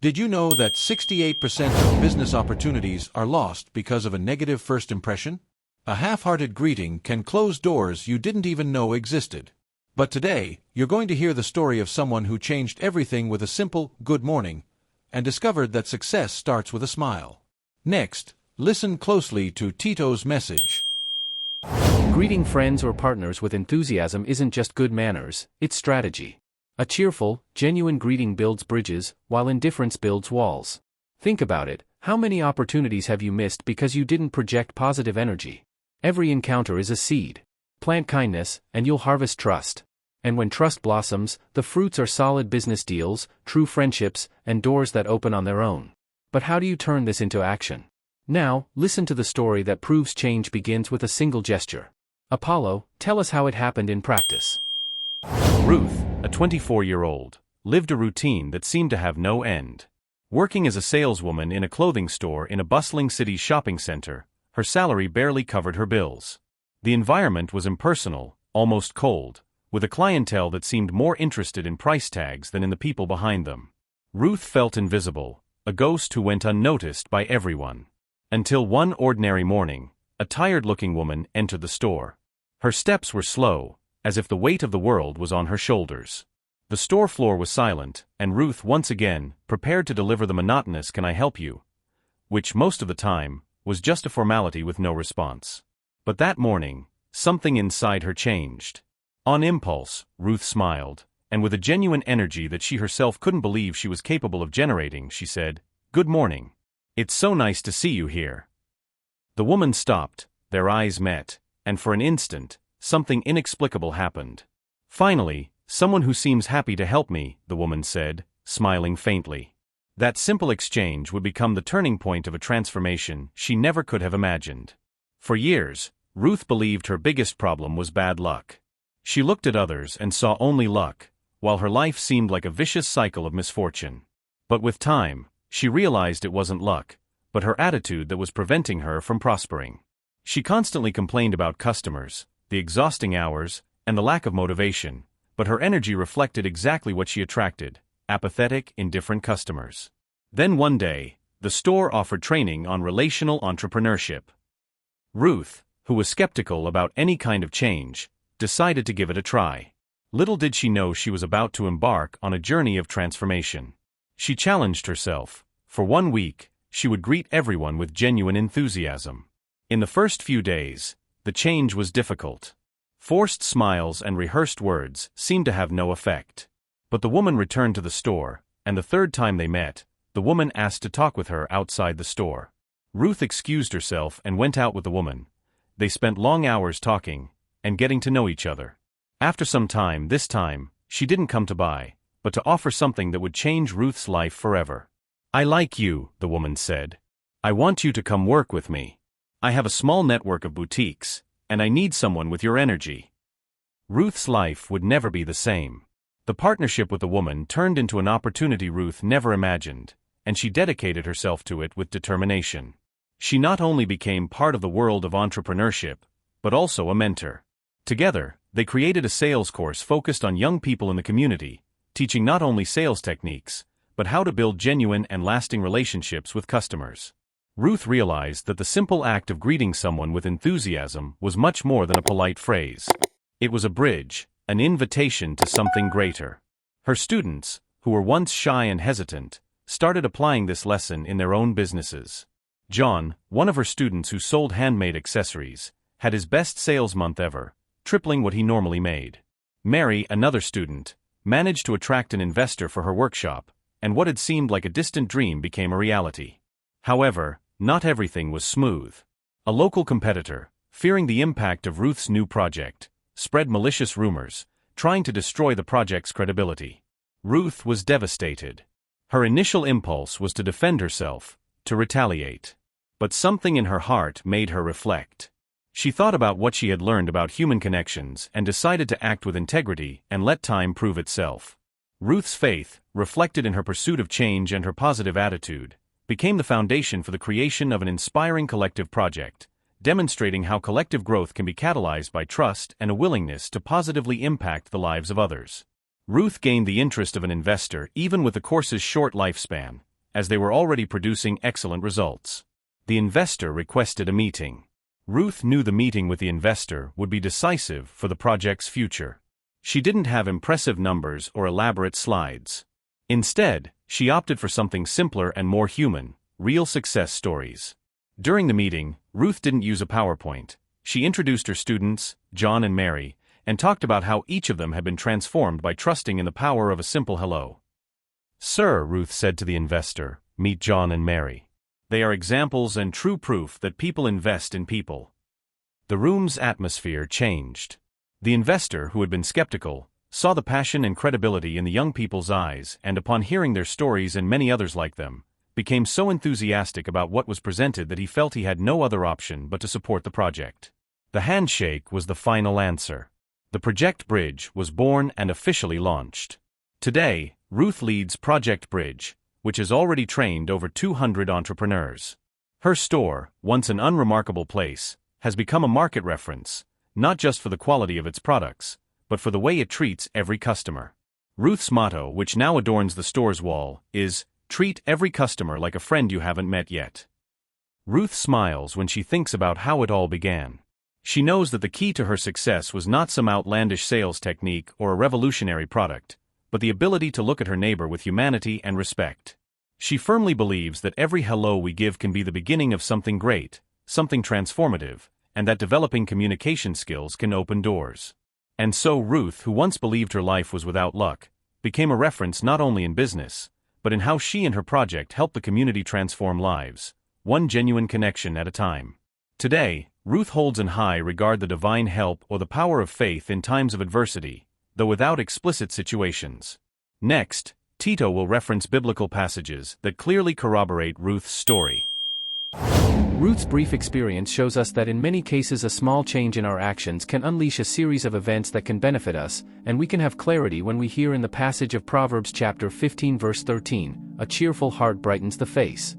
Did you know that 68% of business opportunities are lost because of a negative first impression? A half-hearted greeting can close doors you didn't even know existed. But today, you're going to hear the story of someone who changed everything with a simple "good morning" and discovered that success starts with a smile. Next, listen closely to Tito's message. Greeting friends or partners with enthusiasm isn't just good manners, it's strategy. A cheerful, genuine greeting builds bridges, while indifference builds walls. Think about it, how many opportunities have you missed because you didn't project positive energy? Every encounter is a seed. Plant kindness, and you'll harvest trust. And when trust blossoms, the fruits are solid business deals, true friendships, and doors that open on their own. But how do you turn this into action? Now, listen to the story that proves change begins with a single gesture. Apollo, tell us how it happened in practice. Ruth, a 24-year-old, lived a routine that seemed to have no end. Working as a saleswoman in a clothing store in a bustling city shopping center, her salary barely covered her bills. The environment was impersonal, almost cold, with a clientele that seemed more interested in price tags than in the people behind them. Ruth felt invisible, a ghost who went unnoticed by everyone. Until one ordinary morning, a tired-looking woman entered the store. Her steps were slow, as if the weight of the world was on her shoulders. The store floor was silent, and Ruth once again prepared to deliver the monotonous "Can I help you?" which most of the time was just a formality with no response. But that morning, something inside her changed. On impulse, Ruth smiled, and with a genuine energy that she herself couldn't believe she was capable of generating, she said, "Good morning. It's so nice to see you here." The woman stopped, their eyes met, and for an instant, something inexplicable happened. "Finally, someone who seems happy to help me," the woman said, smiling faintly. That simple exchange would become the turning point of a transformation she never could have imagined. For years, Ruth believed her biggest problem was bad luck. She looked at others and saw only luck, while her life seemed like a vicious cycle of misfortune. But with time, she realized it wasn't luck, but her attitude that was preventing her from prospering. She constantly complained about customers, the exhausting hours, and the lack of motivation, but her energy reflected exactly what she attracted: apathetic, indifferent customers. Then one day, the store offered training on relational entrepreneurship. Ruth, who was skeptical about any kind of change, decided to give it a try. Little did she know she was about to embark on a journey of transformation. She challenged herself. For 1 week, she would greet everyone with genuine enthusiasm. In the first few days, the change was difficult. Forced smiles and rehearsed words seemed to have no effect. But the woman returned to the store, and the third time they met, the woman asked to talk with her outside the store. Ruth excused herself and went out with the woman. They spent long hours talking and getting to know each other. After some time, this time, she didn't come to buy, but to offer something that would change Ruth's life forever. "I like you," the woman said. "I want you to come work with me. I have a small network of boutiques, and I need someone with your energy." Ruth's life would never be the same. The partnership with the woman turned into an opportunity Ruth never imagined, and she dedicated herself to it with determination. She not only became part of the world of entrepreneurship, but also a mentor. Together, they created a sales course focused on young people in the community, teaching not only sales techniques, but how to build genuine and lasting relationships with customers. Ruth realized that the simple act of greeting someone with enthusiasm was much more than a polite phrase. It was a bridge, an invitation to something greater. Her students, who were once shy and hesitant, started applying this lesson in their own businesses. John, one of her students who sold handmade accessories, had his best sales month ever, tripling what he normally made. Mary, another student, managed to attract an investor for her workshop, and what had seemed like a distant dream became a reality. However, not everything was smooth. A local competitor, fearing the impact of Ruth's new project, spread malicious rumors, trying to destroy the project's credibility. Ruth was devastated. Her initial impulse was to defend herself, to retaliate. But something in her heart made her reflect. She thought about what she had learned about human connections and decided to act with integrity and let time prove itself. Ruth's faith, reflected in her pursuit of change and her positive attitude, became the foundation for the creation of an inspiring collective project, demonstrating how collective growth can be catalyzed by trust and a willingness to positively impact the lives of others. Ruth gained the interest of an investor even with the course's short lifespan, as they were already producing excellent results. The investor requested a meeting. Ruth knew the meeting with the investor would be decisive for the project's future. She didn't have impressive numbers or elaborate slides. Instead, she opted for something simpler and more human: real success stories. During the meeting, Ruth didn't use a PowerPoint. She introduced her students, John and Mary, and talked about how each of them had been transformed by trusting in the power of a simple hello. "Sir," Ruth said to the investor, "meet John and Mary. They are examples and true proof that people invest in people." The room's atmosphere changed. The investor, who had been skeptical, saw the passion and credibility in the young people's eyes, and upon hearing their stories and many others like them, became so enthusiastic about what was presented that he felt he had no other option but to support the project. The handshake was the final answer. The Project Bridge was born and officially launched. Today, Ruth leads Project Bridge, which has already trained over 200 entrepreneurs. Her store, once an unremarkable place, has become a market reference, not just for the quality of its products, but for the way it treats every customer. Ruth's motto, which now adorns the store's wall, is, "Treat every customer like a friend you haven't met yet." Ruth smiles when she thinks about how it all began. She knows that the key to her success was not some outlandish sales technique or a revolutionary product, but the ability to look at her neighbor with humanity and respect. She firmly believes that every hello we give can be the beginning of something great, something transformative, and that developing communication skills can open doors. And so Ruth, who once believed her life was without luck, became a reference not only in business, but in how she and her project helped the community transform lives, one genuine connection at a time. Today, Ruth holds in high regard the divine help or the power of faith in times of adversity, though without explicit situations. Next, Tito will reference biblical passages that clearly corroborate Ruth's story. Ruth's brief experience shows us that in many cases a small change in our actions can unleash a series of events that can benefit us, and we can have clarity when we hear in the passage of Proverbs chapter 15 verse 13, "A cheerful heart brightens the face."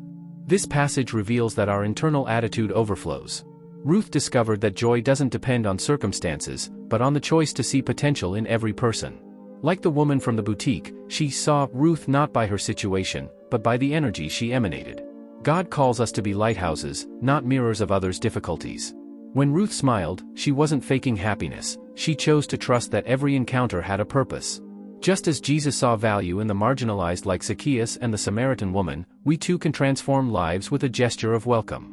This passage reveals that our internal attitude overflows. Ruth discovered that joy doesn't depend on circumstances, but on the choice to see potential in every person. Like the woman from the boutique, she saw Ruth not by her situation, but by the energy she emanated. God calls us to be lighthouses, not mirrors of others' difficulties. When Ruth smiled, she wasn't faking happiness, she chose to trust that every encounter had a purpose. Just as Jesus saw value in the marginalized like Zacchaeus and the Samaritan woman, we too can transform lives with a gesture of welcome.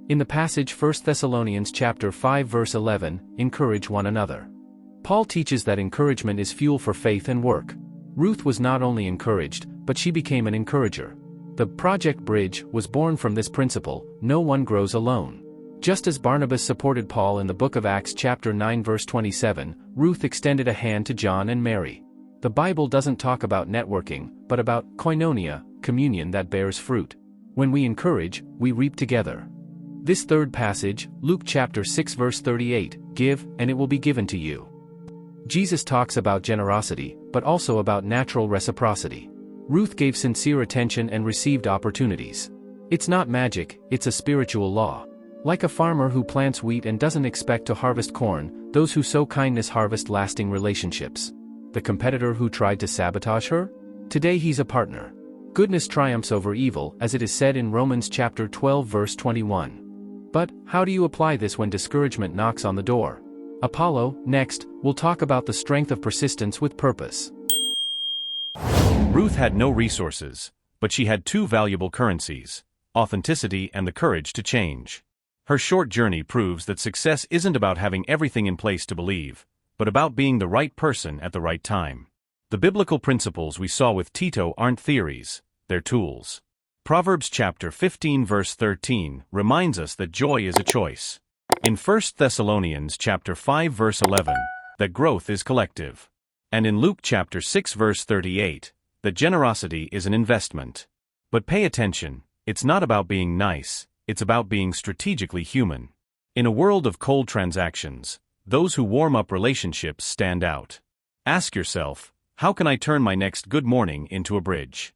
In the passage 1 Thessalonians chapter 5 verse 11, encourage one another. Paul teaches that encouragement is fuel for faith and work. Ruth was not only encouraged, but she became an encourager. The Project Bridge was born from this principle: no one grows alone. Just as Barnabas supported Paul in the book of Acts chapter 9 verse 27, Ruth extended a hand to John and Mary. The Bible doesn't talk about networking, but about koinonia, communion that bears fruit. When we encourage, we reap together. This third passage, Luke chapter 6 verse 38, "Give, and it will be given to you." Jesus talks about generosity, but also about natural reciprocity. Ruth gave sincere attention and received opportunities. It's not magic, it's a spiritual law. Like a farmer who plants wheat and doesn't expect to harvest corn, those who sow kindness harvest lasting relationships. The competitor who tried to sabotage her? Today he's a partner. Goodness triumphs over evil, as it is said in Romans chapter 12 verse 21. But, how do you apply this when discouragement knocks on the door? Apollo, next, will talk about the strength of persistence with purpose. Ruth had no resources, but she had two valuable currencies: authenticity and the courage to change. Her short journey proves that success isn't about having everything in place to believe, but about being the right person at the right time. The biblical principles we saw with Tito aren't theories, they're tools. Proverbs chapter 15 verse 13 reminds us that joy is a choice. In 1 Thessalonians chapter 5 verse 11, that growth is collective. And in Luke chapter 6 verse 38, that generosity is an investment. But pay attention, it's not about being nice, it's about being strategically human. In a world of cold transactions, those who warm up relationships stand out. Ask yourself, how can I turn my next good morning into a bridge?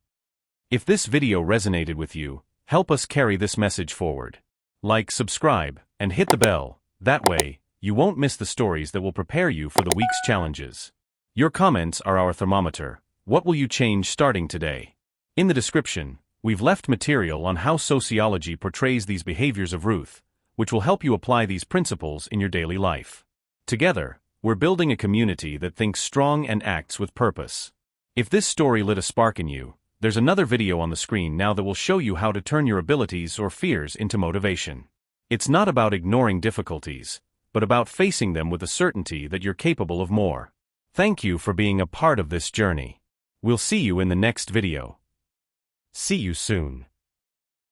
If this video resonated with you, help us carry this message forward. Like, subscribe, and hit the bell. That way, you won't miss the stories that will prepare you for the week's challenges. Your comments are our thermometer. What will you change starting today? In the description, We've left material on how sociology portrays these behaviors of Ruth, which will help you apply these principles in your daily life. Together, we're building a community that thinks strong and acts with purpose. If this story lit a spark in you, there's another video on the screen now that will show you how to turn your abilities or fears into motivation. It's not about ignoring difficulties, but about facing them with the certainty that you're capable of more. Thank you for being a part of this journey. We'll see you in the next video. See you soon.